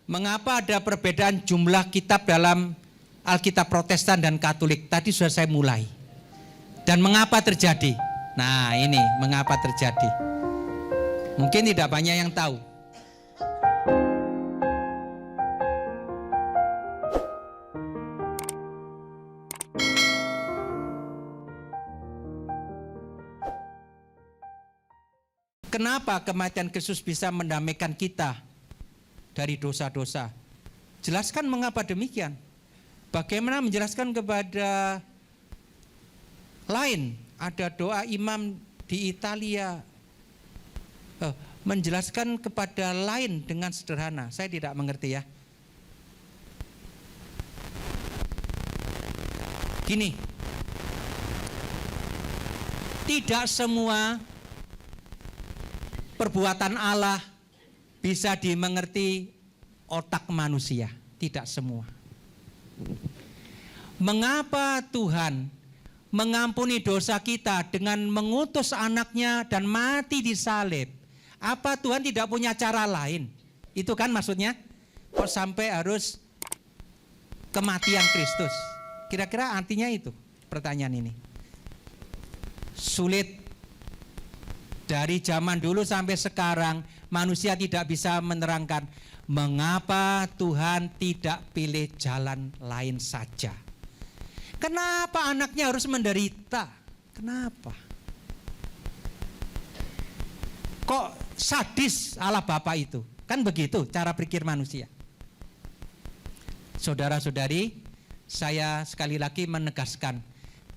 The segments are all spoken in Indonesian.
Mengapa ada perbedaan jumlah kitab dalam Alkitab Protestan dan Katolik? Tadi sudah saya mulai. Dan mengapa terjadi? Nah, ini mengapa terjadi. Mungkin tidak banyak yang tahu. Kenapa kematian Kristus bisa mendamaikan kita dari dosa-dosa? Jelaskan mengapa demikian. Bagaimana menjelaskan kepada lain? Ada doa imam di Italia menjelaskan kepada lain dengan sederhana. Saya tidak mengerti ya. Gini, tidak semua perbuatan Allah bisa dimengerti otak manusia, tidak semua. Mengapa Tuhan mengampuni dosa kita dengan mengutus anaknya dan mati di salib? Apa Tuhan tidak punya cara lain? Itu kan maksudnya, kok sampai harus kematian Kristus? Kira-kira artinya itu pertanyaan ini. Sulit. Dari zaman dulu sampai sekarang manusia tidak bisa menerangkan mengapa Tuhan tidak pilih jalan lain saja. Kenapa anaknya harus menderita? Kenapa? Kok sadis Allah Bapa itu? Kan begitu cara pikir manusia. Saudara-saudari, saya sekali lagi menegaskan,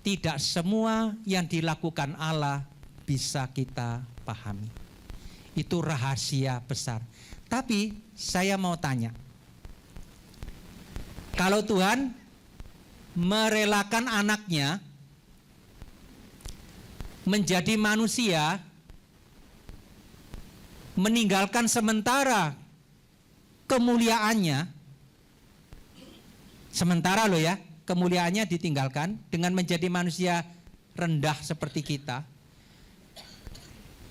tidak semua yang dilakukan Allah bisa kita pahami. Itu rahasia besar. Tapi saya mau tanya, kalau Tuhan merelakan anaknya menjadi manusia, meninggalkan sementara kemuliaannya, sementara loh ya, kemuliaannya ditinggalkan dengan menjadi manusia rendah seperti kita.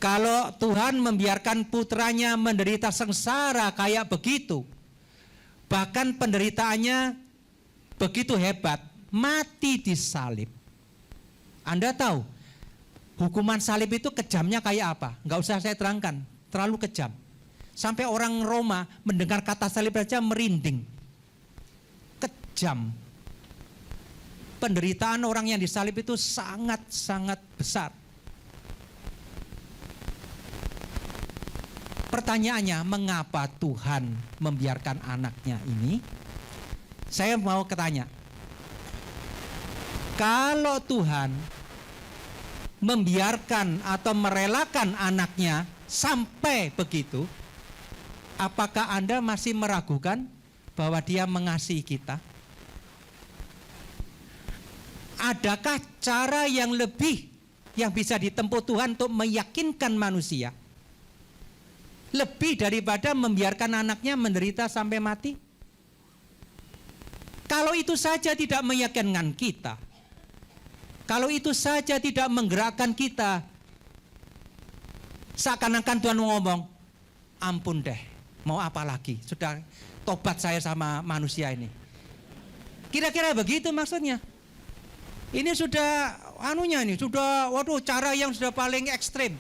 Kalau Tuhan membiarkan putranya menderita sengsara kayak begitu, bahkan penderitaannya begitu hebat, mati di salib. Anda tahu, hukuman salib itu kejamnya kayak apa? Nggak usah saya terangkan, terlalu kejam. Sampai orang Roma mendengar kata salib saja merinding. Kejam. Penderitaan orang yang disalib itu sangat-sangat besar. Pertanyaannya, mengapa Tuhan membiarkan anaknya ini? Saya mau ketanya, kalau Tuhan membiarkan atau merelakan anaknya sampai begitu, apakah Anda masih meragukan bahwa Dia mengasihi kita? Adakah cara yang lebih yang bisa ditempuh Tuhan untuk meyakinkan manusia? Lebih daripada membiarkan anaknya menderita sampai mati? Kalau itu saja tidak meyakinkan kita, kalau itu saja tidak menggerakkan kita, seakan-akan Tuhan ngomong, ampun deh, mau apa lagi? Sudah tobat saya sama manusia ini. Kira-kira begitu maksudnya. Ini sudah waduh, cara yang sudah paling ekstrim.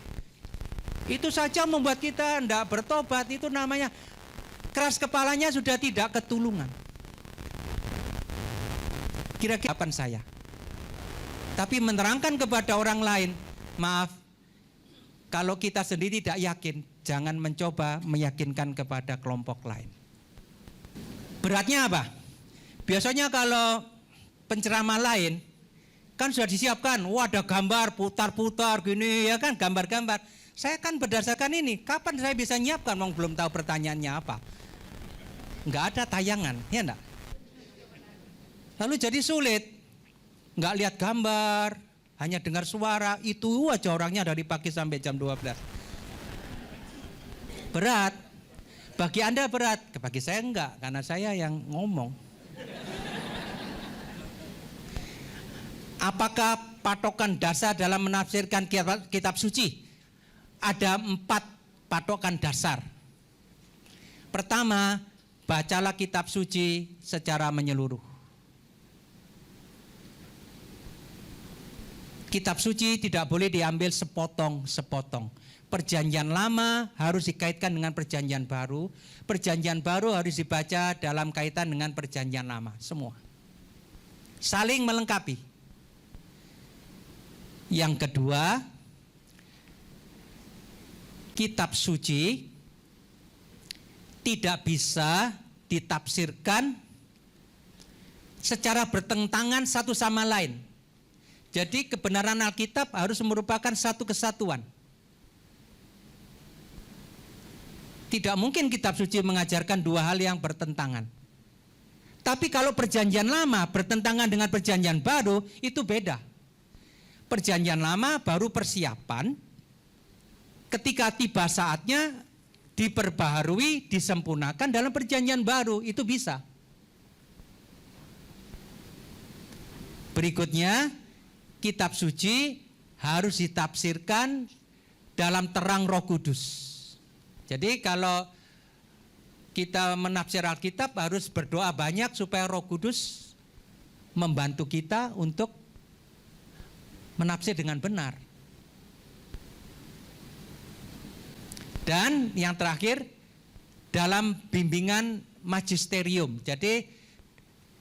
Itu saja membuat kita tidak bertobat, itu namanya keras kepalanya sudah tidak ketulungan. Kira-kira kapan saya? Tapi menerangkan kepada orang lain, maaf, kalau kita sendiri tidak yakin, jangan mencoba meyakinkan kepada kelompok lain. Beratnya apa? Biasanya kalau penceramah lain, kan sudah disiapkan, ada gambar putar-putar gini ya kan, gambar-gambar. Saya kan berdasarkan ini, kapan saya bisa nyiapkan, belum tahu pertanyaannya apa. Nggak ada tayangan, ya enggak? Lalu jadi sulit, nggak lihat gambar, hanya dengar suara, itu aja orangnya dari pagi sampai jam 12. Berat, bagi Anda berat, bagi saya enggak, karena saya yang ngomong. Apakah patokan dasar dalam menafsirkan kitab suci? Ada 4 patokan dasar. Pertama, bacalah kitab suci secara menyeluruh. Kitab suci tidak boleh diambil sepotong-sepotong. Perjanjian lama harus dikaitkan dengan perjanjian baru. Perjanjian baru harus dibaca dalam kaitan dengan perjanjian lama. Semua. Saling melengkapi. Yang kedua, kitab suci tidak bisa ditafsirkan secara bertentangan satu sama lain. Jadi kebenaran Alkitab harus merupakan satu kesatuan. Tidak mungkin kitab suci mengajarkan dua hal yang bertentangan. Tapi kalau perjanjian lama bertentangan dengan perjanjian baru, itu beda. Perjanjian lama baru persiapan, ketika tiba saatnya diperbaharui, disempurnakan dalam perjanjian baru, itu bisa. Berikutnya, kitab suci harus ditafsirkan dalam terang Roh Kudus. Jadi kalau kita menafsir Alkitab harus berdoa banyak supaya Roh Kudus membantu kita untuk menafsir dengan benar. Dan yang terakhir, dalam bimbingan magisterium. Jadi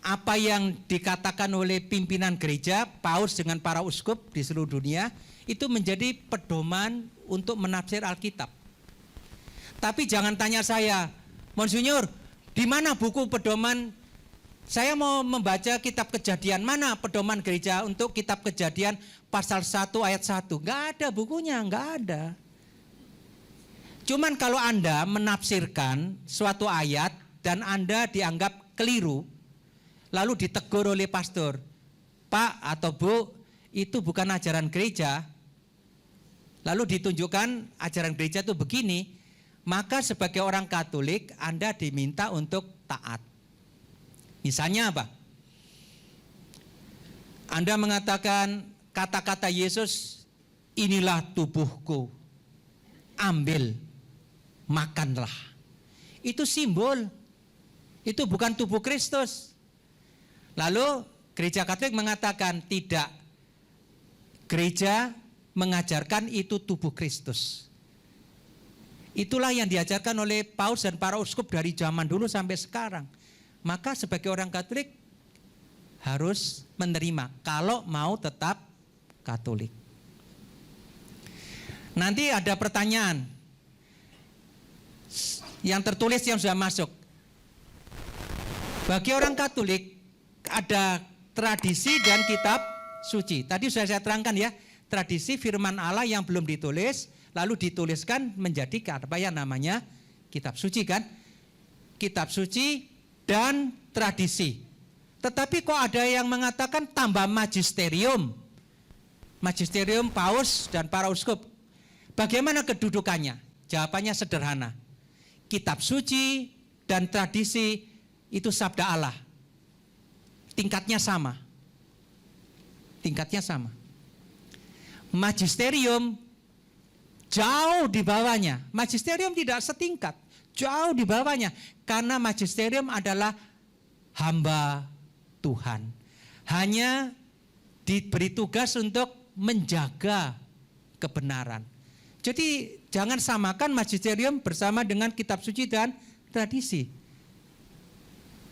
apa yang dikatakan oleh pimpinan gereja, paus dengan para uskup di seluruh dunia, itu menjadi pedoman untuk menafsir Alkitab. Tapi jangan tanya saya, Monsinyur, di mana buku pedoman? Saya mau membaca kitab Kejadian, mana pedoman gereja untuk kitab Kejadian pasal 1 ayat 1? Enggak ada bukunya, enggak ada. Cuman kalau Anda menafsirkan suatu ayat dan Anda dianggap keliru, lalu ditegur oleh pastor, Pak atau Bu, itu bukan ajaran gereja, lalu ditunjukkan ajaran gereja itu begini, maka sebagai orang Katolik Anda diminta untuk taat. Misalnya apa? Anda mengatakan kata-kata Yesus, inilah tubuhku, ambil, makanlah. Itu simbol, itu bukan tubuh Kristus. Lalu gereja Katolik mengatakan tidak, gereja mengajarkan itu tubuh Kristus. Itulah yang diajarkan oleh paus dan para uskup dari zaman dulu sampai sekarang. Maka sebagai orang Katolik harus menerima kalau mau tetap Katolik. Nanti ada pertanyaan yang tertulis yang sudah masuk. Bagi orang Katolik ada tradisi dan kitab suci. Tadi sudah saya terangkan ya, tradisi firman Allah yang belum ditulis lalu dituliskan menjadi apa yang namanya kitab suci kan? Kitab suci dan tradisi. Tetapi kok ada yang mengatakan tambah magisterium. Magisterium paus dan para uskup. Bagaimana kedudukannya? Jawabannya sederhana. Kitab suci dan tradisi itu sabda Allah. Tingkatnya sama. Tingkatnya sama. Magisterium jauh di bawahnya. Magisterium tidak setingkat, jauh di bawahnya. Karena magisterium adalah hamba Tuhan. Hanya diberi tugas untuk menjaga kebenaran. Jadi jangan samakan magisterium bersama dengan kitab suci dan tradisi.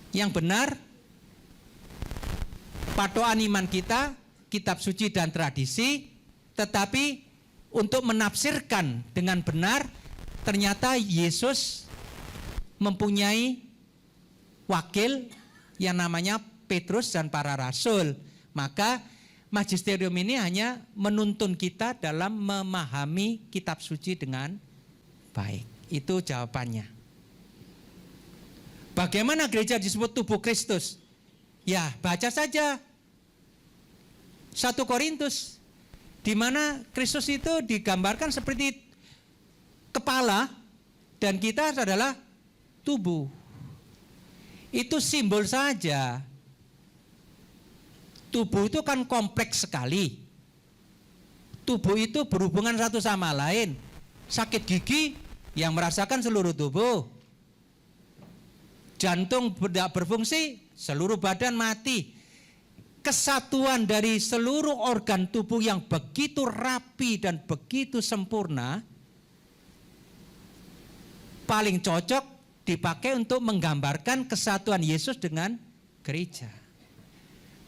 Yang benar, patokan iman kita, kitab suci dan tradisi, tetapi untuk menafsirkan dengan benar, ternyata Yesus mempunyai wakil yang namanya Petrus dan para rasul. Maka magisterium ini hanya menuntun kita dalam memahami kitab suci dengan baik. Itu jawabannya. Bagaimana gereja disebut tubuh Kristus? Ya, baca saja 1 Korintus, di mana Kristus itu digambarkan seperti kepala dan kita adalah tubuh. Itu simbol saja. Tubuh itu kan kompleks sekali. Tubuh itu berhubungan satu sama lain. Sakit gigi yang merasakan seluruh tubuh. Jantung tidak berfungsi, seluruh badan mati. Kesatuan dari seluruh organ tubuh yang begitu rapi dan begitu sempurna paling cocok dipakai untuk menggambarkan kesatuan Yesus dengan gereja.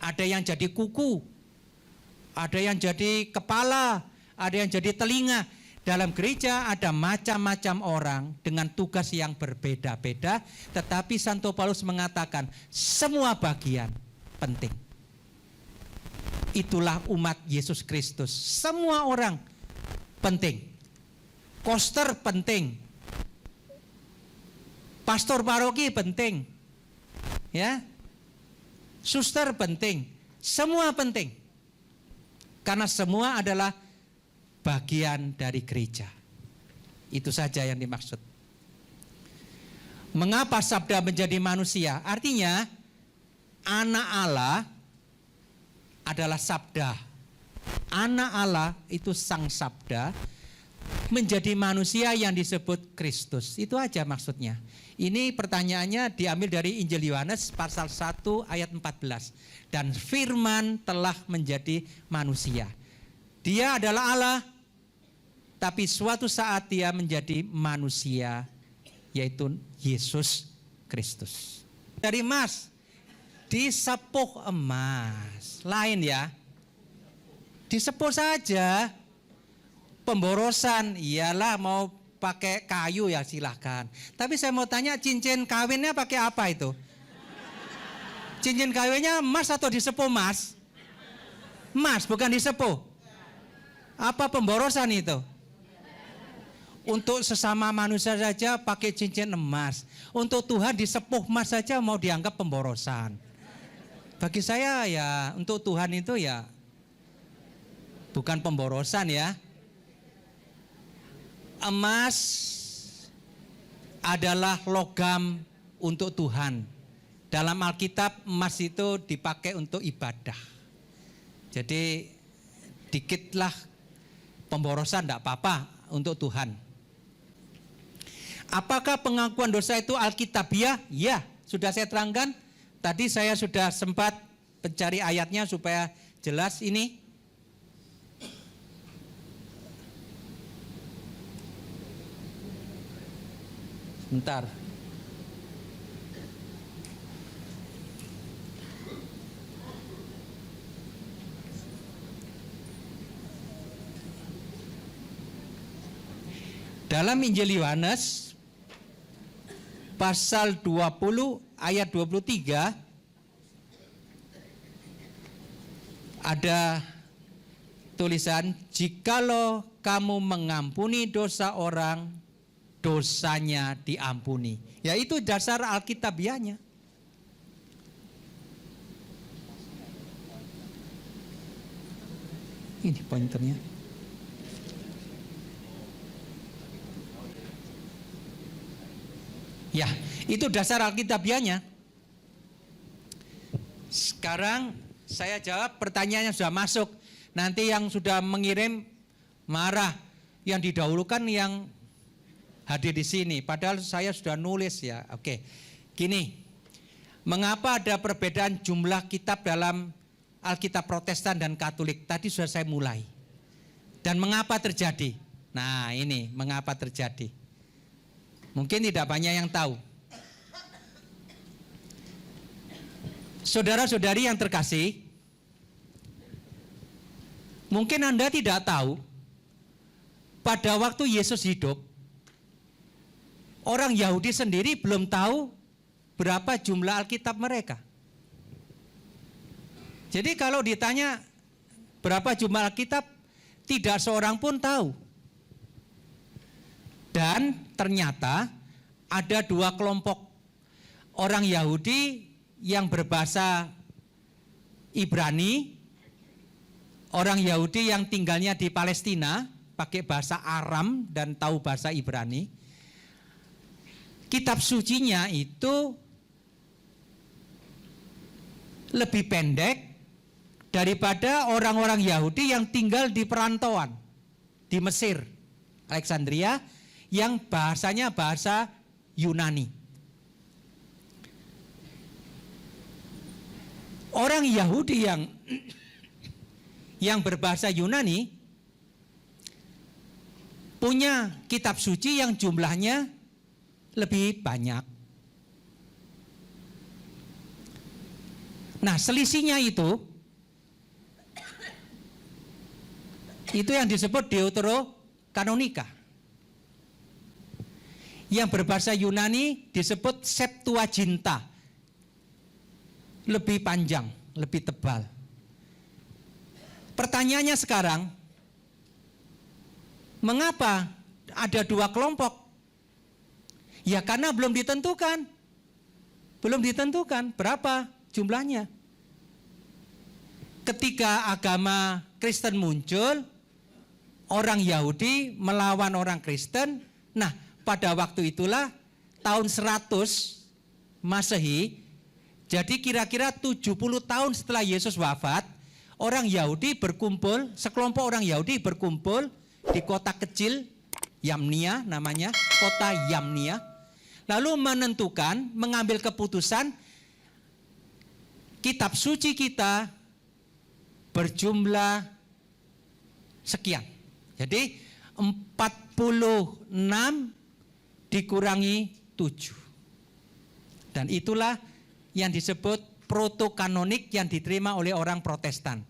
Ada yang jadi kuku, ada yang jadi kepala, ada yang jadi telinga. Dalam gereja ada macam-macam orang dengan tugas yang berbeda-beda, tetapi Santo Paulus mengatakan semua bagian penting. Itulah umat Yesus Kristus. Semua orang penting. Koster penting. Pastor paroki penting. Ya. Suster penting. Semua penting. Karena semua adalah bagian dari gereja. Itu saja yang dimaksud. Mengapa sabda menjadi manusia? Artinya anak Allah adalah sabda. Anak Allah itu sang sabda menjadi manusia yang disebut Kristus. Itu aja maksudnya. Ini pertanyaannya diambil dari Injil Yohanes pasal 1 ayat 14. Dan firman telah menjadi manusia. Dia adalah Allah, tapi suatu saat dia menjadi manusia, yaitu Yesus Kristus. Dari emas, disepuh emas. Lain ya. Disepuh saja. Pemborosan, iyalah mau pakai kayu ya silahkan. Tapi saya mau tanya, cincin kawinnya pakai apa itu? Cincin kawinnya emas atau disepuh emas? Emas, bukan disepuh. Apa pemborosan itu? Untuk sesama manusia saja pakai cincin emas. Untuk Tuhan disepuh emas saja mau dianggap pemborosan. Bagi saya ya untuk Tuhan itu ya bukan pemborosan ya. Emas adalah logam untuk Tuhan. Dalam Alkitab emas itu dipakai untuk ibadah. Jadi dikitlah pemborosan tidak apa-apa untuk Tuhan. Apakah pengakuan dosa itu alkitabiah? Ya, sudah saya terangkan. Tadi saya sudah sempat mencari ayatnya supaya jelas ini. Bentar. Dalam Injil Yohanes pasal 20 ayat 23 ada tulisan, jikalau kamu mengampuni dosa orang, dosanya diampuni. Ya itu dasar alkitabiahnya. Ini pointernya. Ya, itu dasar alkitabiahnya. Sekarang saya jawab pertanyaannya sudah masuk. Nanti yang sudah mengirim marah. Yang didahulukan yang hadir di sini. Padahal saya sudah nulis ya. Oke. Gini. Mengapa ada perbedaan jumlah kitab dalam Alkitab Protestan dan Katolik? Tadi sudah saya mulai. Dan mengapa terjadi? Nah, ini mengapa terjadi. Mungkin tidak banyak yang tahu. Saudara-saudari yang terkasih, mungkin Anda tidak tahu, pada waktu Yesus hidup, orang Yahudi sendiri belum tahu berapa jumlah Alkitab mereka. Jadi kalau ditanya berapa jumlah Alkitab, tidak seorang pun tahu. Dan ternyata ada dua kelompok orang Yahudi yang berbahasa Ibrani, orang Yahudi yang tinggalnya di Palestina, pakai bahasa Aram dan tahu bahasa Ibrani. Kitab sucinya itu lebih pendek daripada orang-orang Yahudi yang tinggal di perantauan di Mesir, Alexandria, yang bahasanya bahasa Yunani. orang Yahudi yang berbahasa Yunani punya kitab suci yang jumlahnya lebih banyak. Nah, selisihnya itu yang disebut Deuterokanonika. Yang berbahasa Yunani disebut Septuaginta. Lebih panjang, lebih tebal. Pertanyaannya sekarang, mengapa ada dua kelompok? Ya karena belum ditentukan. Belum ditentukan berapa jumlahnya. Ketika agama Kristen muncul, orang Yahudi melawan orang Kristen. Nah, pada waktu itulah tahun 100 Masehi, jadi kira-kira 70 tahun setelah Yesus wafat, orang Yahudi berkumpul, sekelompok orang Yahudi berkumpul di kota kecil Yamnia, namanya kota Yamnia, lalu menentukan, mengambil keputusan kitab suci kita berjumlah sekian. Jadi 46 dikurangi 7. Dan itulah yang disebut protokanonik yang diterima oleh orang Protestan.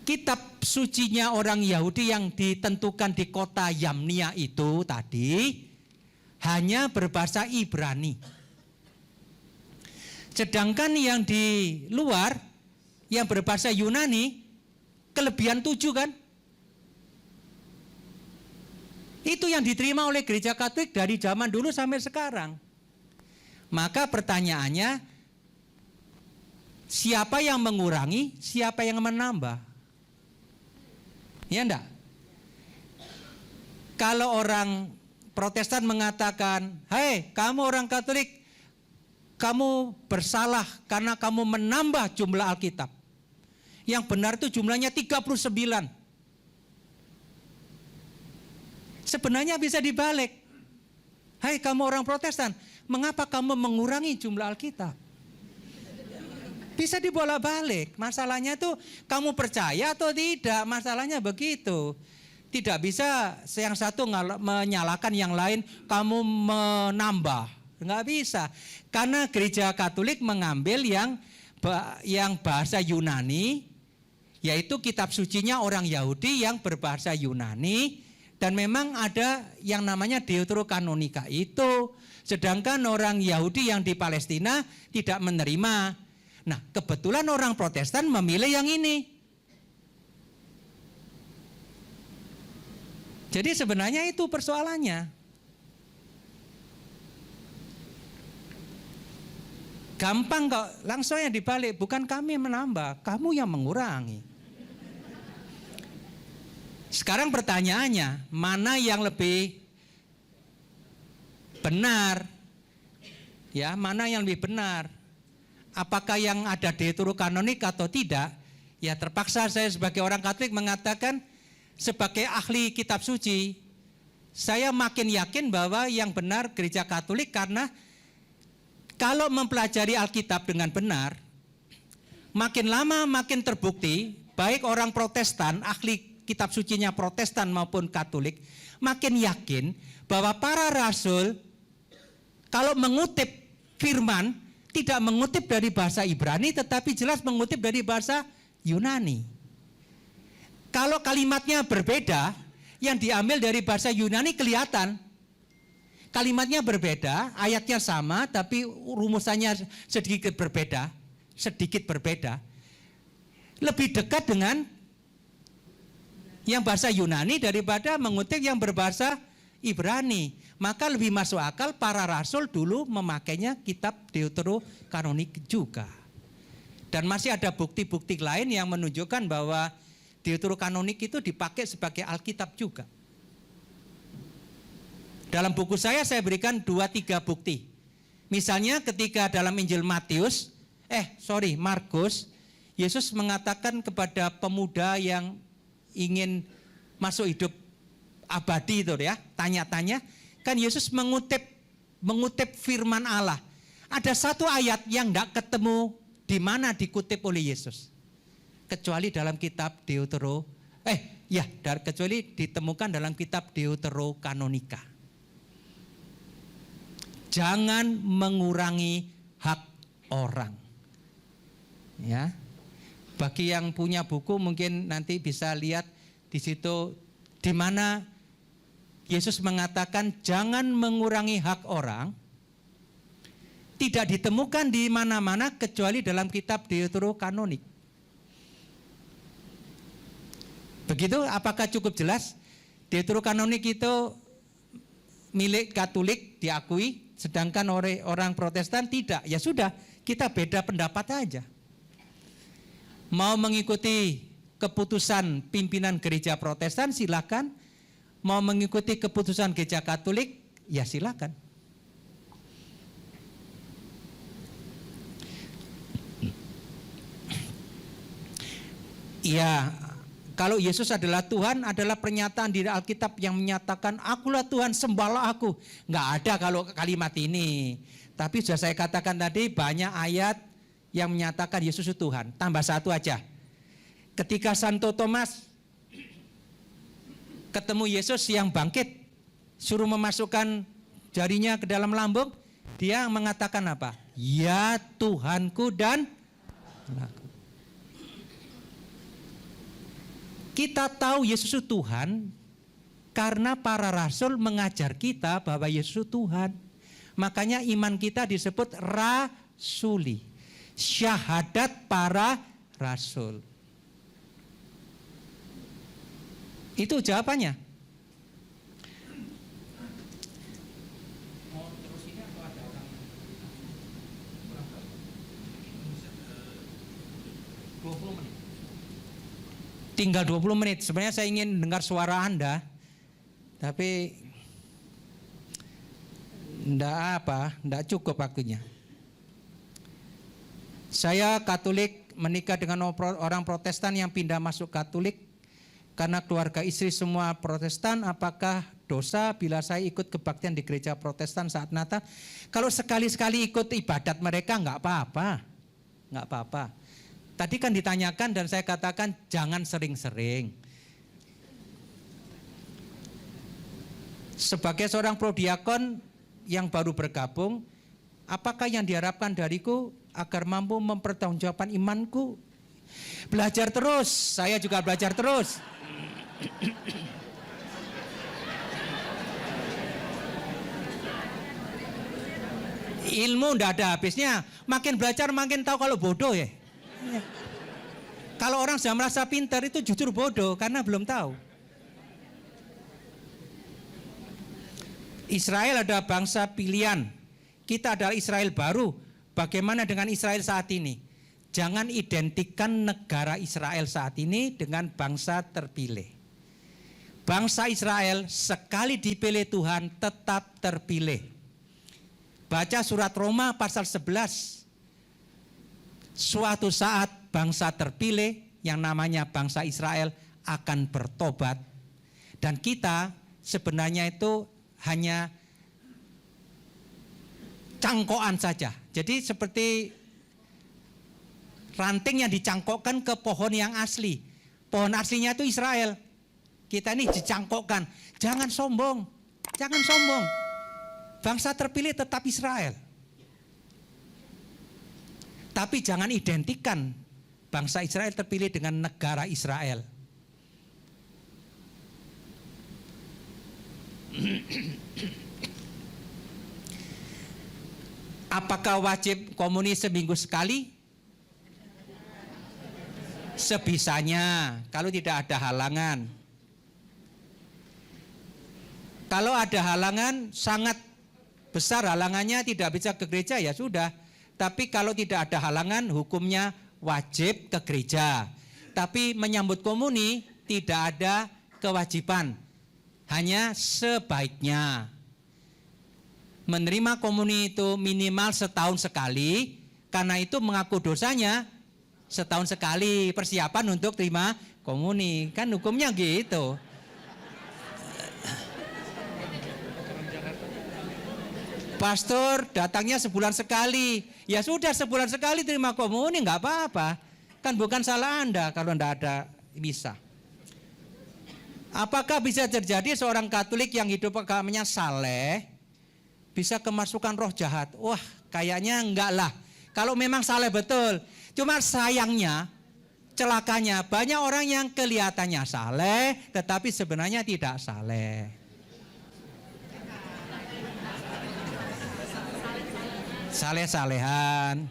Kitab sucinya orang Yahudi yang ditentukan di kota Yamnia itu tadi hanya berbahasa Ibrani. Sedangkan yang di luar yang berbahasa Yunani kelebihan 7 kan? Itu yang diterima oleh gereja Katolik dari zaman dulu sampai sekarang. Maka pertanyaannya, siapa yang mengurangi, siapa yang menambah? Ya enggak? Kalau orang Protestan mengatakan, "Hei, kamu orang Katolik, kamu bersalah karena kamu menambah jumlah Alkitab." Yang benar itu jumlahnya 39. Sebenarnya bisa dibalik. "Hai kamu orang Protestan, mengapa kamu mengurangi jumlah Alkitab?" Bisa dibolak-balik. Masalahnya itu kamu percaya atau tidak, masalahnya begitu. Tidak bisa yang satu menyalahkan yang lain, kamu menambah. Enggak bisa. Karena gereja Katolik mengambil yang bahasa Yunani, yaitu kitab sucinya orang Yahudi yang berbahasa Yunani. Dan memang ada yang namanya Deuterokanonika itu. Sedangkan orang Yahudi yang di Palestina tidak menerima. Nah, kebetulan orang Protestan memilih yang ini. Jadi sebenarnya itu persoalannya. Gampang kok, langsung yang dibalik. Bukan kami menambah, kamu yang mengurangi. Sekarang pertanyaannya, mana yang lebih benar? Ya, mana yang lebih benar? Apakah yang ada Deuterokanonik atau tidak? Ya terpaksa saya sebagai orang Katolik mengatakan, sebagai ahli kitab suci, saya makin yakin bahwa yang benar gereja Katolik, karena kalau mempelajari Alkitab dengan benar, makin lama makin terbukti, baik orang Protestan, ahli kitab sucinya Protestan maupun Katolik, makin yakin bahwa para rasul kalau mengutip firman tidak mengutip dari bahasa Ibrani, tetapi jelas mengutip dari bahasa Yunani. Kalau kalimatnya berbeda, yang diambil dari bahasa Yunani kelihatan. Kalimatnya berbeda, ayatnya sama, tapi rumusannya sedikit berbeda. Lebih dekat dengan yang bahasa Yunani daripada mengutip yang berbahasa Ibrani. Maka lebih masuk akal para rasul dulu memakainya kitab Deuterokanonik juga. Dan masih ada bukti-bukti lain yang menunjukkan bahwa Deuterokanonik itu dipakai sebagai Alkitab juga. Dalam buku saya berikan 2-3 bukti. Misalnya ketika dalam Injil Markus, Yesus mengatakan kepada pemuda yang ingin masuk hidup abadi itu ya, tanya-tanya, kan Yesus mengutip firman Allah. Ada satu ayat yang tidak ketemu di mana dikutip oleh Yesus. Kecuali dalam kitab kecuali ditemukan dalam kitab Deuterokanonika. Jangan mengurangi hak orang. Ya. Bagi yang punya buku mungkin nanti bisa lihat di situ di mana Yesus mengatakan jangan mengurangi hak orang. Tidak ditemukan di mana-mana kecuali dalam kitab Deuterokanonik. Begitu, apakah cukup jelas? Deuterokanonik itu milik Katolik diakui, sedangkan orang Protestan tidak. Ya sudah, kita beda pendapat aja. Mau mengikuti keputusan pimpinan gereja Protestan silakan, mau mengikuti keputusan gereja Katolik ya silakan. Ya, kalau Yesus adalah Tuhan, adalah pernyataan di Alkitab yang menyatakan akulah Tuhan, sembahlah aku. Nggak ada kalau kalimat ini. Tapi sudah saya katakan tadi banyak ayat yang menyatakan Yesus itu Tuhan. Tambah satu aja. Ketika Santo Thomas ketemu Yesus yang bangkit, suruh memasukkan jarinya ke dalam lambung, dia mengatakan apa? Ya Tuhanku dan Allahku. Kita tahu Yesus itu Tuhan karena para rasul mengajar kita bahwa Yesus itu Tuhan. Makanya iman kita disebut rasuli. Syahadat para rasul. Itu jawabannya. Tinggal 20 menit. Sebenarnya saya ingin dengar suara Anda, tapi enggak cukup waktunya. Saya Katolik menikah dengan orang Protestan yang pindah masuk Katolik karena keluarga istri semua Protestan. Apakah dosa bila saya ikut kebaktian di gereja Protestan saat Natal? Kalau sekali-sekali ikut ibadat mereka enggak apa-apa. Enggak apa-apa. Tadi kan ditanyakan dan saya katakan jangan sering-sering. Sebagai seorang prodiakon yang baru bergabung, apakah yang diharapkan dariku agar mampu mempertanggungjawabkan imanku? Belajar terus, saya juga belajar terus. Ilmu ndak ada habisnya, makin belajar makin tahu kalau bodoh ya. Kalau orang sudah merasa pintar itu justru bodoh karena belum tahu. Israel adalah bangsa pilihan. Kita adalah Israel baru. Bagaimana dengan Israel saat ini? Jangan identikkan negara Israel saat ini dengan bangsa terpilih. Bangsa Israel sekali dipilih Tuhan tetap terpilih. Baca surat Roma pasal 11. Suatu saat bangsa terpilih yang namanya bangsa Israel akan bertobat. Dan kita sebenarnya itu hanya cangkokan saja. Jadi seperti ranting yang dicangkokkan ke pohon yang asli. Pohon aslinya itu Israel. Kita ini dicangkokkan. Jangan sombong. Jangan sombong. Bangsa terpilih tetap Israel. Tapi jangan identikan bangsa Israel terpilih dengan negara Israel. Apakah wajib komuni seminggu sekali? Sebisanya, kalau tidak ada halangan. Kalau ada halangan, sangat besar halangannya tidak bisa ke gereja, ya sudah. Tapi kalau tidak ada halangan, hukumnya wajib ke gereja. Tapi menyambut komuni tidak ada kewajiban, hanya sebaiknya. Menerima komuni itu minimal setahun sekali, karena itu mengaku dosanya setahun sekali, persiapan untuk terima komuni. Kan hukumnya gitu. Pastor datangnya sebulan sekali. Ya sudah, sebulan sekali terima komuni, nggak apa-apa. Kan bukan salah Anda kalau enggak ada misa. Apakah bisa terjadi seorang Katolik yang hidup agamanya saleh bisa kemasukan roh jahat? Wah, kayaknya enggak lah. Kalau memang saleh betul. Cuma sayangnya, celakanya banyak orang yang kelihatannya saleh tetapi sebenarnya tidak saleh. Saleh-salehan.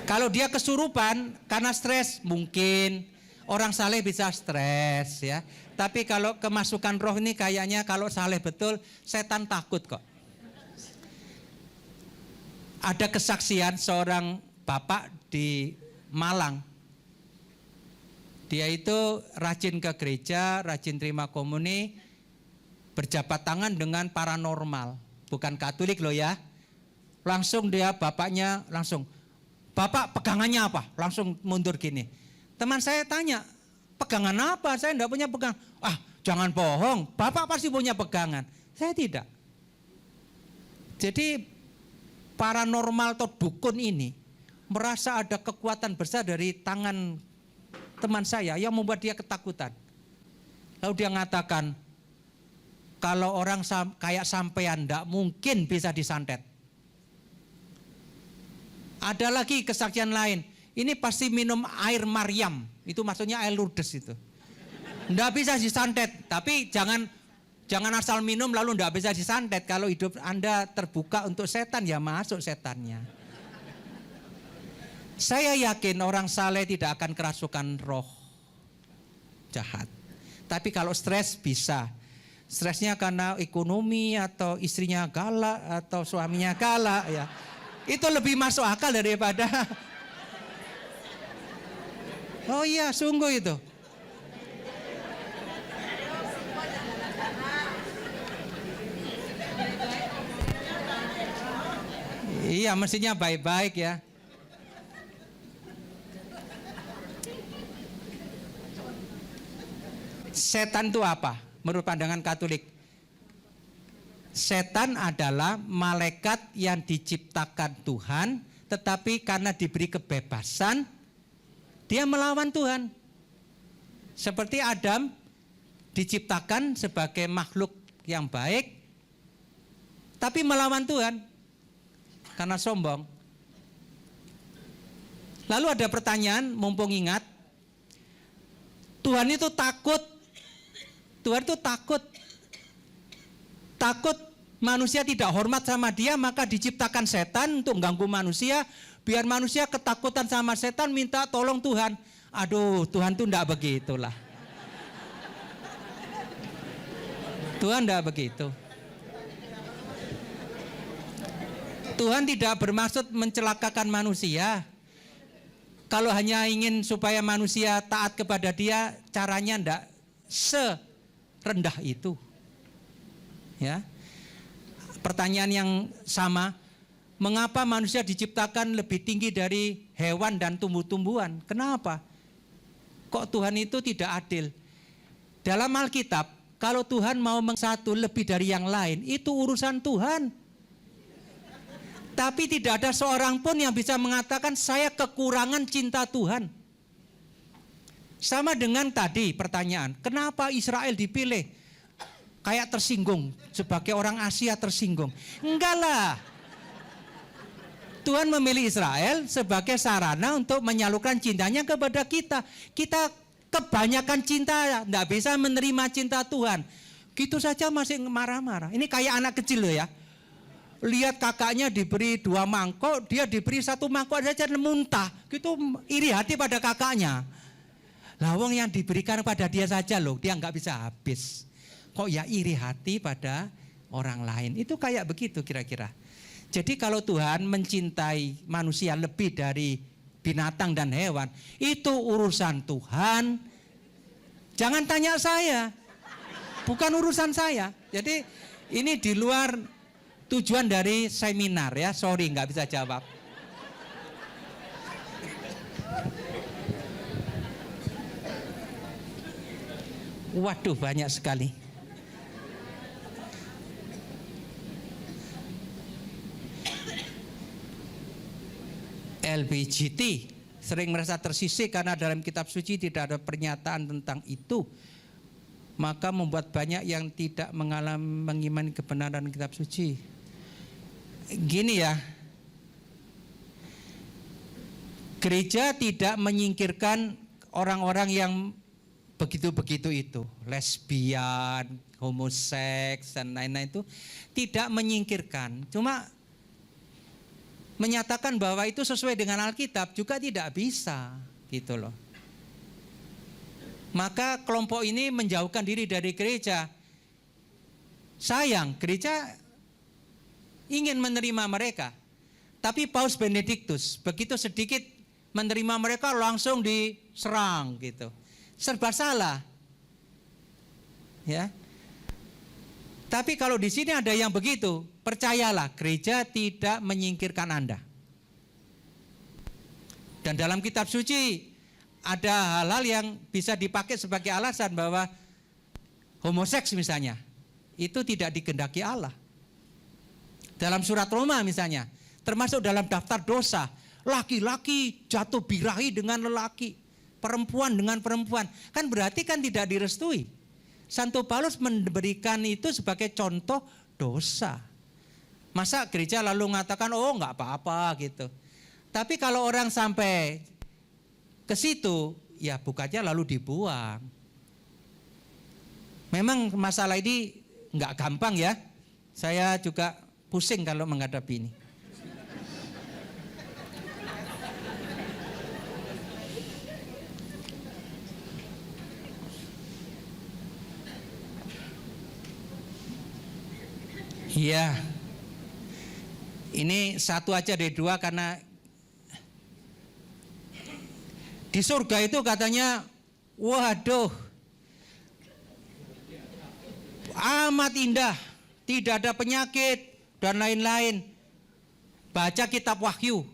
Kalau dia kesurupan karena stres, mungkin orang saleh bisa stres ya. Tapi kalau kemasukan roh ini kayaknya kalau saleh betul, setan takut kok. Ada kesaksian seorang bapak di Malang. Dia itu rajin ke gereja, rajin terima komuni, berjabat tangan dengan paranormal. Bukan Katolik loh ya. Langsung dia bapaknya langsung, Bapak pegangannya apa? Langsung mundur gini. Teman saya tanya, pegangan apa? Saya enggak punya pegangan. Ah, jangan bohong, Bapak pasti punya pegangan. Saya tidak. Jadi paranormal atau dukun ini merasa ada kekuatan besar dari tangan teman saya yang membuat dia ketakutan. Lalu dia mengatakan, kalau orang kayak sampean enggak mungkin bisa disantet. Ada lagi kesaksian lain. Ini pasti minum air Maryam. Itu maksudnya air Lourdes itu. Enggak bisa disantet. Tapi jangan asal minum lalu enggak bisa disantet. Kalau hidup Anda terbuka untuk setan, ya masuk setannya. Saya yakin orang saleh tidak akan kerasukan roh jahat. Tapi kalau stres bisa. Stresnya karena ekonomi atau istrinya galak atau suaminya galak ya. Itu lebih masuk akal daripada oh iya, sungguh itu. Iya, mestinya baik-baik ya. Setan itu apa? Menurut pandangan Katolik, setan adalah malaikat yang diciptakan Tuhan, tetapi karena diberi kebebasan, dia melawan Tuhan. Seperti Adam diciptakan sebagai makhluk yang baik, tapi melawan Tuhan karena sombong. Lalu ada pertanyaan, mumpung ingat, Tuhan itu takut. Tuhan itu takut manusia tidak hormat sama dia, maka diciptakan setan untuk mengganggu manusia, biar manusia ketakutan sama setan, minta tolong Tuhan. Aduh, Tuhan tuh enggak begitulah. Tuhan enggak begitu. Tuhan tidak bermaksud mencelakakan manusia. Kalau hanya ingin supaya manusia taat kepada dia, caranya enggak serendah itu. Ya. Pertanyaan yang sama, mengapa manusia diciptakan lebih tinggi dari hewan dan tumbuh-tumbuhan? Kenapa? Kok Tuhan itu tidak adil? Dalam Alkitab, kalau Tuhan mau satu lebih dari yang lain, itu urusan Tuhan. Tapi tidak ada seorang pun yang bisa mengatakan saya kekurangan cinta Tuhan. Sama dengan tadi pertanyaan, kenapa Israel dipilih? Kayak tersinggung, sebagai orang Asia tersinggung. Enggak lah. Tuhan memilih Israel sebagai sarana untuk menyalurkan cintanya kepada kita. Kita kebanyakan cinta, enggak bisa menerima cinta Tuhan. Gitu saja masih marah-marah. Ini kayak anak kecil loh ya. Lihat kakaknya diberi 2 mangkok, dia diberi 1 mangkok saja muntah. Gitu iri hati pada kakaknya. Lawang yang diberikan pada dia saja loh, dia enggak bisa habis. Kok ya iri hati pada orang lain. Itu kayak begitu kira-kira. Jadi kalau Tuhan mencintai manusia lebih dari binatang dan hewan, itu urusan Tuhan. Jangan tanya saya. Bukan urusan saya. Jadi ini di luar tujuan dari seminar ya. Sorry nggak bisa jawab. Waduh, banyak sekali. LBGT sering merasa tersisih karena dalam kitab suci tidak ada pernyataan tentang itu, maka membuat banyak yang tidak mengimani kebenaran kitab suci. Gini ya, gereja tidak menyingkirkan orang-orang yang begitu-begitu itu, lesbian, homoseks dan lain-lain, itu tidak menyingkirkan, cuma menyatakan bahwa itu sesuai dengan Alkitab juga tidak bisa, gitu loh. Maka kelompok ini menjauhkan diri dari gereja. Sayang, gereja ingin menerima mereka, tapi Paus Benediktus begitu sedikit menerima mereka langsung diserang, gitu. Serba salah, ya. Tapi kalau di sini ada yang begitu, percayalah, gereja tidak menyingkirkan Anda. Dan dalam kitab suci ada hal-hal yang bisa dipakai sebagai alasan bahwa homoseks misalnya, itu tidak dikehendaki Allah. Dalam surat Roma misalnya, termasuk dalam daftar dosa, laki-laki jatuh birahi dengan lelaki, perempuan dengan perempuan, kan berarti kan tidak direstui. Santo Paulus memberikan itu sebagai contoh dosa. Masa gereja lalu mengatakan, oh nggak apa-apa gitu. Tapi kalau orang sampai ke situ, ya bukannya lalu dibuang. Memang masalah ini nggak gampang ya. Saya juga pusing kalau menghadapi ini. Iya, ini satu aja dari dua, karena di surga itu katanya, waduh, amat indah, tidak ada penyakit dan lain-lain. Baca kitab Wahyu,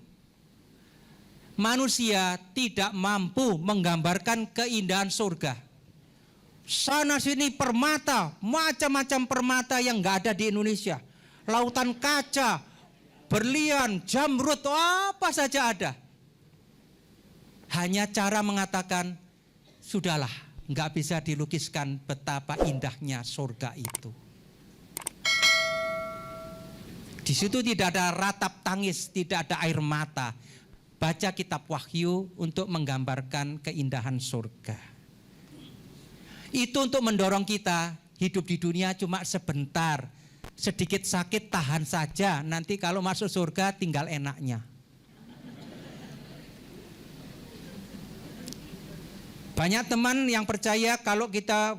manusia tidak mampu menggambarkan keindahan surga. Sana sini permata, macam-macam permata yang nggak ada di Indonesia. Lautan kaca, berlian, jamrud, apa saja ada. Hanya cara mengatakan, sudahlah, nggak bisa dilukiskan betapa indahnya surga itu. Di situ tidak ada ratap tangis, tidak ada air mata. Baca kitab Wahyu untuk menggambarkan keindahan surga. Itu untuk mendorong kita hidup di dunia cuma sebentar. Sedikit sakit tahan saja, nanti kalau masuk surga tinggal enaknya. Banyak teman yang percaya kalau kita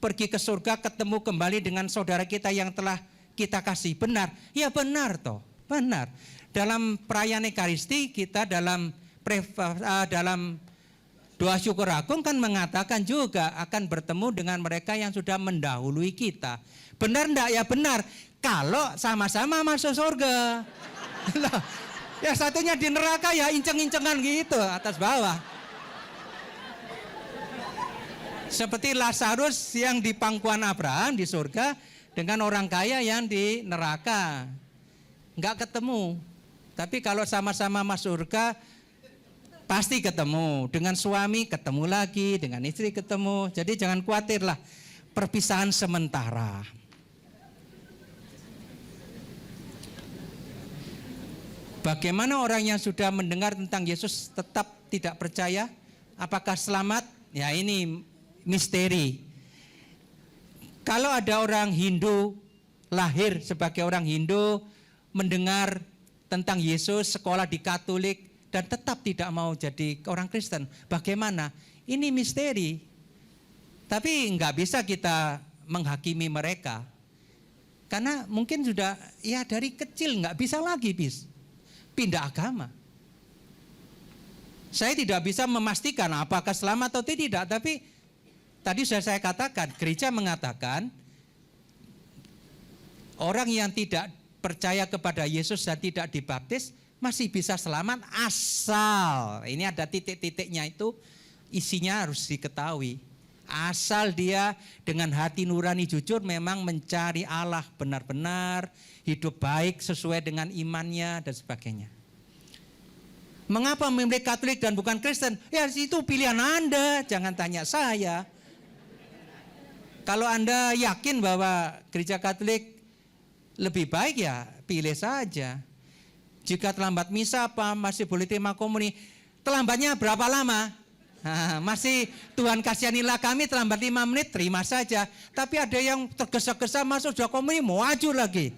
pergi ke surga ketemu kembali dengan saudara kita yang telah kita kasih. Benar? Ya benar toh, benar. Dalam perayaan Ekaristi kita dalam doa syukur agung kan mengatakan juga akan bertemu dengan mereka yang sudah mendahului kita. Benar enggak? Ya benar. Kalau sama-sama masuk surga. Ya satunya di neraka ya inceng-incengan gitu atas bawah. Seperti Lazarus yang di pangkuan Abraham di surga dengan orang kaya yang di neraka. Enggak ketemu. Tapi kalau sama-sama masuk surga pasti ketemu, dengan suami ketemu lagi, dengan istri ketemu. Jadi jangan khawatirlah, perpisahan sementara. Bagaimana orang yang sudah mendengar tentang Yesus tetap tidak percaya? Apakah selamat? Ya ini misteri. Kalau ada orang Hindu, lahir sebagai orang Hindu, mendengar tentang Yesus, sekolah di Katolik, dan tetap tidak mau jadi orang Kristen. Bagaimana? Ini misteri. Tapi nggak bisa kita menghakimi mereka. Karena mungkin sudah ya dari kecil nggak bisa lagi pindah agama. Saya tidak bisa memastikan apakah selamat atau tidak. Tapi tadi sudah saya katakan, gereja mengatakan orang yang tidak percaya kepada Yesus dan tidak dibaptis masih bisa selamat asal, ini ada titik-titiknya itu isinya harus diketahui. Asal dia dengan hati nurani jujur memang mencari Allah benar-benar, hidup baik sesuai dengan imannya dan sebagainya. Mengapa memilih Katolik dan bukan Kristen? Ya itu pilihan Anda, jangan tanya saya. Kalau Anda yakin bahwa gereja Katolik lebih baik ya pilih saja. Jika terlambat misa apa masih boleh terima komuni. Terlambatnya berapa lama? Nah, masih Tuhan kasihanilah kami terlambat 5 menit, terima saja. Tapi ada yang tergesa-gesa masuk sudah komuni, mau maju lagi.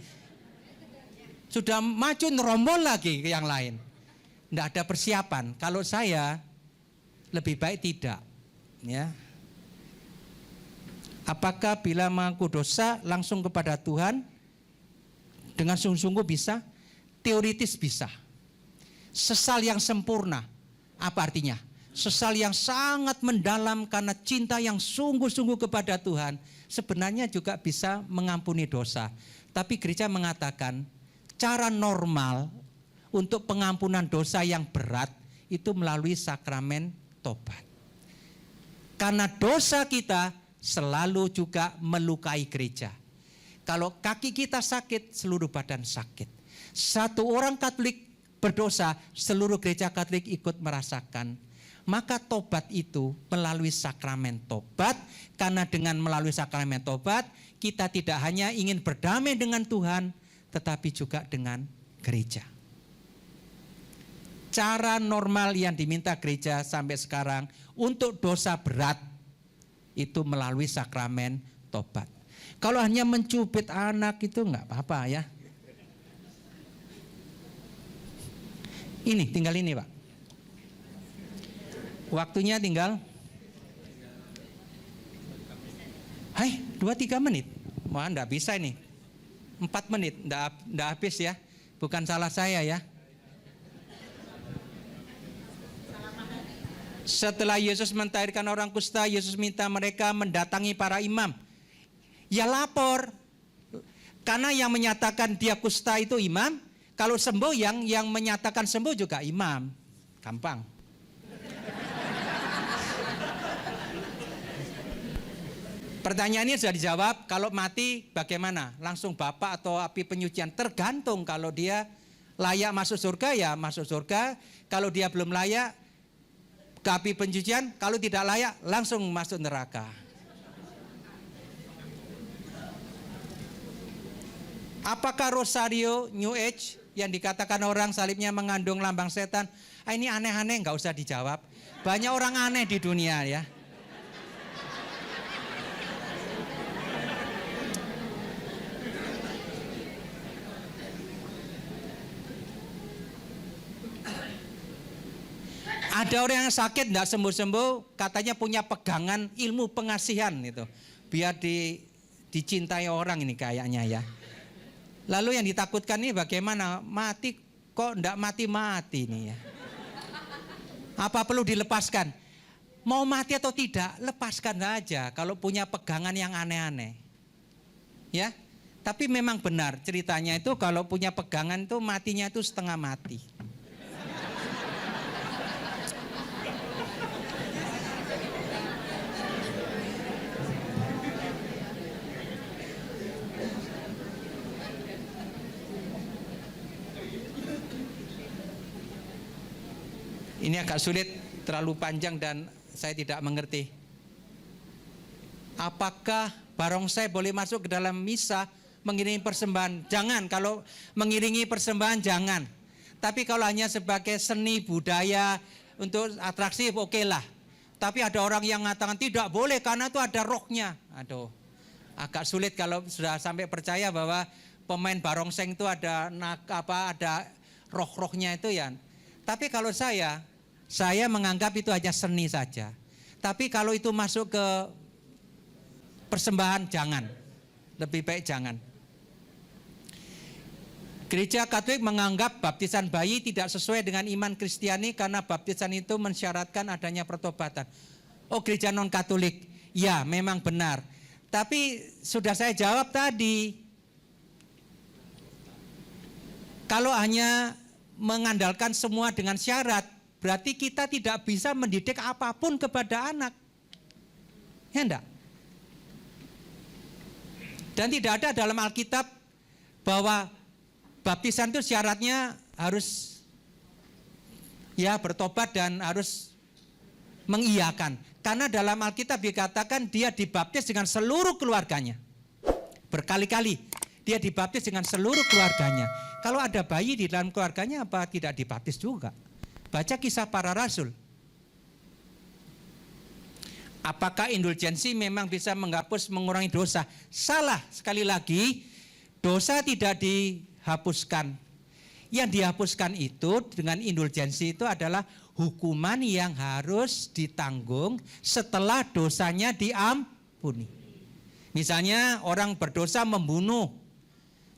Sudah maju nerombol lagi ke yang lain. Tidak ada persiapan. Kalau saya lebih baik tidak. Ya. Apakah bila mengaku dosa langsung kepada Tuhan dengan sungguh-sungguh bisa? Teoritis bisa. Sesal yang sempurna. Apa artinya? Sesal yang sangat mendalam karena cinta yang sungguh-sungguh kepada Tuhan. Sebenarnya juga bisa mengampuni dosa. Tapi gereja mengatakan cara normal untuk pengampunan dosa yang berat itu melalui sakramen tobat. Karena dosa kita selalu juga melukai gereja. Kalau kaki kita sakit, seluruh badan sakit. Satu orang Katolik berdosa, seluruh gereja Katolik ikut merasakan. Maka tobat itu melalui sakramen tobat. Karena dengan melalui sakramen tobat, kita tidak hanya ingin berdamai dengan Tuhan, tetapi juga dengan gereja. Cara normal yang diminta gereja sampai sekarang untuk dosa berat itu melalui sakramen tobat. Kalau hanya mencubit anak itu enggak apa-apa ya. Ini tinggal ini Pak. Waktunya tinggal 2-3 menit. Wah enggak bisa ini. 4 menit enggak habis ya. Bukan salah saya ya. Setelah Yesus mentahirkan orang kusta, Yesus minta mereka mendatangi para imam. Ya lapor. Karena yang menyatakan dia kusta itu imam. Kalau sembuh yang menyatakan sembuh juga imam. Gampang. Pertanyaannya sudah dijawab. Kalau mati bagaimana? Langsung bapak atau api penyucian? Tergantung. Kalau dia layak masuk surga ya masuk surga. Kalau dia belum layak ke api penyucian. Kalau tidak layak langsung masuk neraka. Apakah rosario New Age yang dikatakan orang salibnya mengandung lambang setan? Ini aneh-aneh, nggak usah dijawab. Banyak orang aneh di dunia ya. Ada orang yang sakit nggak sembuh-sembuh, katanya punya pegangan ilmu pengasihan itu, biar dicintai orang ini kayaknya ya. Lalu yang ditakutkan ini bagaimana? Mati kok enggak mati-mati nih ya. Apa perlu dilepaskan? Mau mati atau tidak, lepaskan saja kalau punya pegangan yang aneh-aneh. Ya. Tapi memang benar ceritanya itu kalau punya pegangan itu matinya itu setengah mati. Ini agak sulit, terlalu panjang dan saya tidak mengerti. Apakah barongsai boleh masuk ke dalam misa mengiringi persembahan? Jangan, kalau mengiringi persembahan jangan. Tapi kalau hanya sebagai seni budaya untuk atraksi oke lah. Tapi ada orang yang mengatakan tidak boleh karena itu ada rohnya. Aduh, agak sulit kalau sudah sampai percaya bahwa pemain barongsai itu ada roh-rohnya itu ya. Tapi kalau saya menganggap itu hanya seni saja. Tapi kalau itu masuk ke persembahan jangan. Lebih baik jangan. Gereja Katolik menganggap baptisan bayi tidak sesuai dengan iman Kristiani karena baptisan itu mensyaratkan adanya pertobatan. Oh, gereja non Katolik, ya memang benar. Tapi sudah saya jawab tadi. Kalau hanya mengandalkan semua dengan syarat, berarti kita tidak bisa mendidik apapun kepada anak. Ya enggak? Dan tidak ada dalam Alkitab bahwa baptisan itu syaratnya harus ya bertobat dan harus mengiyakan. Karena dalam Alkitab dikatakan dia dibaptis dengan seluruh keluarganya. Berkali-kali dia dibaptis dengan seluruh keluarganya. Kalau ada bayi di dalam keluarganya apa tidak dibaptis juga? Baca Kisah Para Rasul. Apakah indulgensi memang bisa menghapus, mengurangi dosa? Salah, sekali lagi, dosa tidak dihapuskan. Yang dihapuskan itu dengan indulgensi itu adalah hukuman yang harus ditanggung setelah dosanya diampuni. Misalnya orang berdosa membunuh.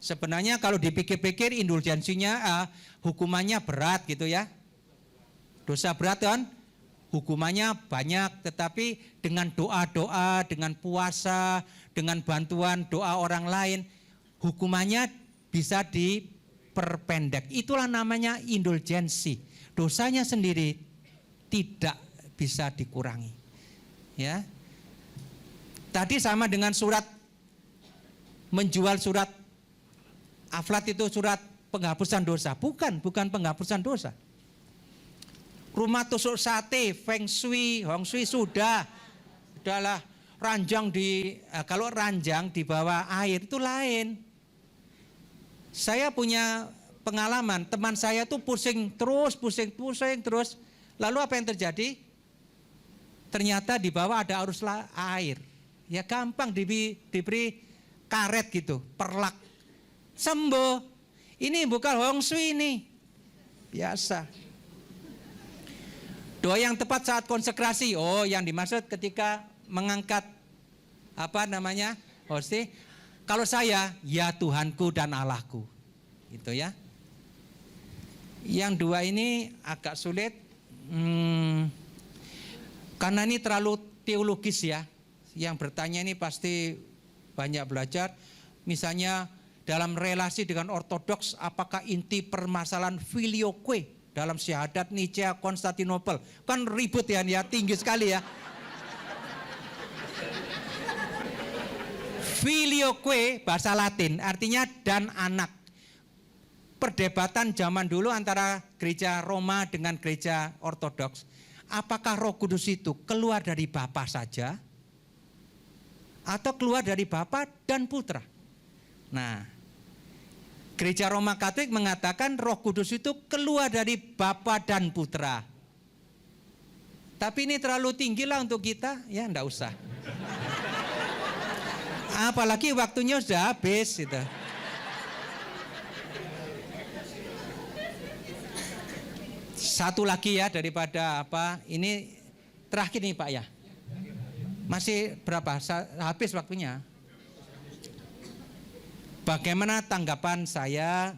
Sebenarnya kalau dipikir-pikir indulgensinya hukumannya berat gitu ya. Dosa berat kan? Hukumannya banyak, tetapi dengan doa-doa, dengan puasa, dengan bantuan doa orang lain, hukumannya bisa diperpendek. Itulah namanya indulgensi. Dosanya sendiri tidak bisa dikurangi. Ya. Tadi sama dengan surat menjual surat aflat itu surat penghapusan dosa. Bukan penghapusan dosa. Rumah tusuk sate, feng shui, hong shui sudahlah ranjang kalau ranjang di bawah air itu lain. Saya punya pengalaman, teman saya tuh pusing terus. Lalu apa yang terjadi? Ternyata di bawah ada arus air. Ya gampang diberi karet gitu, perlak. Sembuh. Ini bukan hong shui ini. Biasa. Doa yang tepat saat konsekrasi. Oh, yang dimaksud ketika mengangkat hosti. Kalau saya, ya Tuhanku dan Allahku. Gitu ya. Yang dua ini agak sulit. Karena ini terlalu teologis ya. Yang bertanya ini pasti banyak belajar. Misalnya dalam relasi dengan ortodoks, apakah inti permasalahan filioque dalam syahadat Nicea Konstantinopel? Kan ribut ya, tinggi sekali ya. Filioque bahasa Latin artinya dan anak. Perdebatan zaman dulu antara gereja Roma dengan gereja Ortodoks. Apakah Roh Kudus itu keluar dari Bapa saja atau keluar dari Bapa dan Putra? Nah, Gereja Roma Katolik mengatakan Roh Kudus itu keluar dari Bapa dan Putra. Tapi ini terlalu tinggi lah untuk kita, ya enggak usah. Apalagi waktunya sudah habis gitu. Satu lagi ya daripada ini terakhir nih Pak ya. Masih berapa? Habis waktunya. Bagaimana tanggapan saya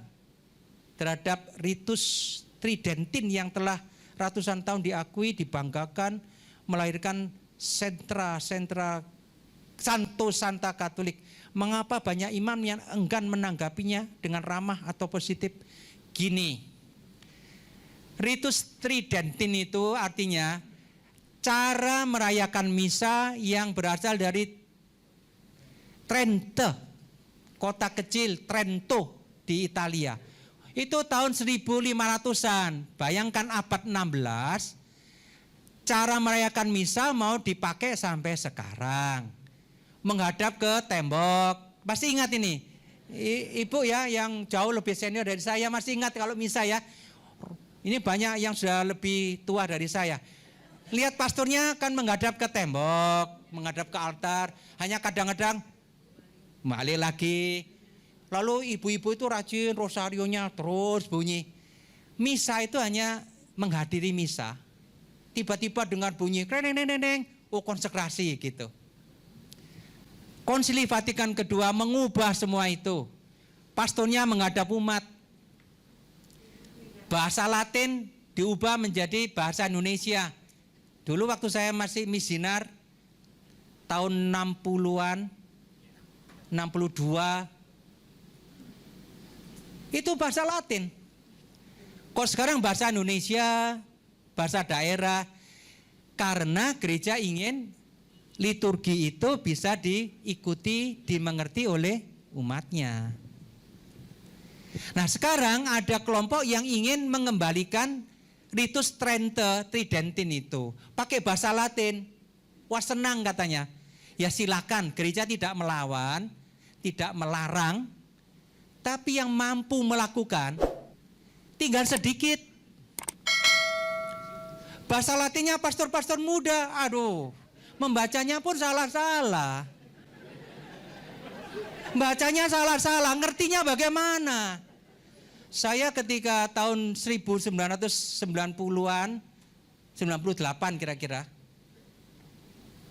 terhadap ritus Tridentin yang telah ratusan tahun diakui, dibanggakan, melahirkan sentra-sentra Santa Katolik. Mengapa banyak imam yang enggan menanggapinya dengan ramah atau positif? Gini, ritus Tridentin itu artinya cara merayakan misa yang berasal dari Trente, kota kecil Trento di Italia. Itu tahun 1500-an. Bayangkan abad 16, cara merayakan misa mau dipakai sampai sekarang. Menghadap ke tembok. Pasti ingat ini. Ibu ya yang jauh lebih senior dari saya masih ingat kalau misa ya. Ini banyak yang sudah lebih tua dari saya. Lihat pastornya kan menghadap ke tembok, menghadap ke altar. Hanya kadang-kadang balik lagi. Lalu ibu-ibu itu rajin rosarionya terus bunyi. Misa itu hanya menghadiri misa. Tiba-tiba dengar bunyi kreneng-neng, oh konsekrasi gitu. Konsili Vatikan kedua mengubah semua itu. Pastornya menghadap umat. Bahasa Latin diubah menjadi bahasa Indonesia. Dulu waktu saya masih misinar tahun 60-an 62 itu bahasa Latin. Kok sekarang bahasa Indonesia, bahasa daerah? Karena gereja ingin liturgi itu bisa diikuti, dimengerti oleh umatnya. Nah sekarang ada kelompok yang ingin mengembalikan ritus Trente Tridentin itu. Pakai bahasa Latin. Wah senang katanya. Ya silakan, gereja tidak melawan, tidak melarang. Tapi yang mampu melakukan tinggal sedikit. Bahasa Latinnya pastor-pastor muda, aduh, membacanya pun salah-salah. Bacanya salah-salah, ngertinya bagaimana? Saya ketika tahun 1990-an, 98 kira-kira,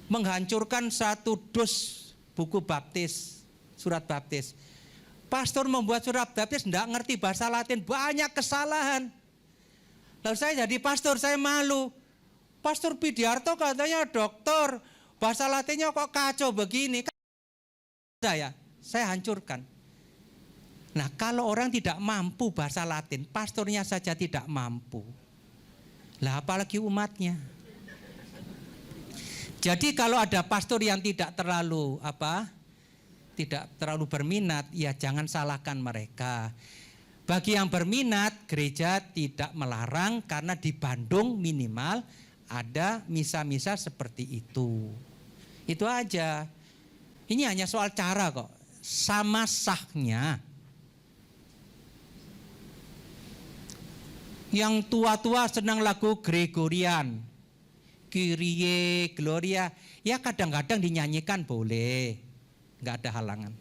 menghancurkan satu dus buku baptis, surat baptis. Pastor membuat surat baptis tidak ngerti bahasa Latin, banyak kesalahan. Lalu saya jadi pastor, saya malu. Pastor Pidiarto katanya doktor, bahasa Latinnya kok kacau begini. Saya hancurkan. Nah kalau orang tidak mampu bahasa Latin, pastornya saja tidak mampu. Lah apalagi umatnya. Jadi kalau ada pastor yang tidak terlalu berminat, ya jangan salahkan mereka. Bagi yang berminat, gereja tidak melarang karena di Bandung minimal ada misa-misa seperti itu. Itu aja. Ini hanya soal cara kok. Sama sahnya. Yang tua-tua senang lagu Gregorian, Kyrie, Gloria, ya kadang-kadang dinyanyikan boleh, nggak ada halangan.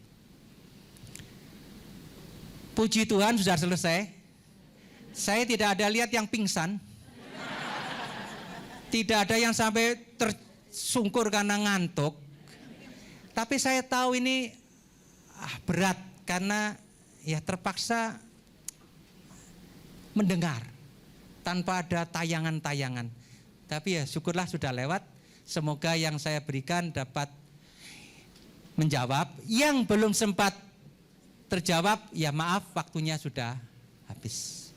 Puji Tuhan sudah selesai. Saya tidak ada lihat yang pingsan, tidak ada yang sampai tersungkur karena ngantuk. Tapi saya tahu ini berat karena ya terpaksa mendengar tanpa ada tayangan-tayangan. Tapi ya syukurlah sudah lewat. Semoga yang saya berikan dapat menjawab. Yang belum sempat terjawab, ya maaf waktunya sudah habis.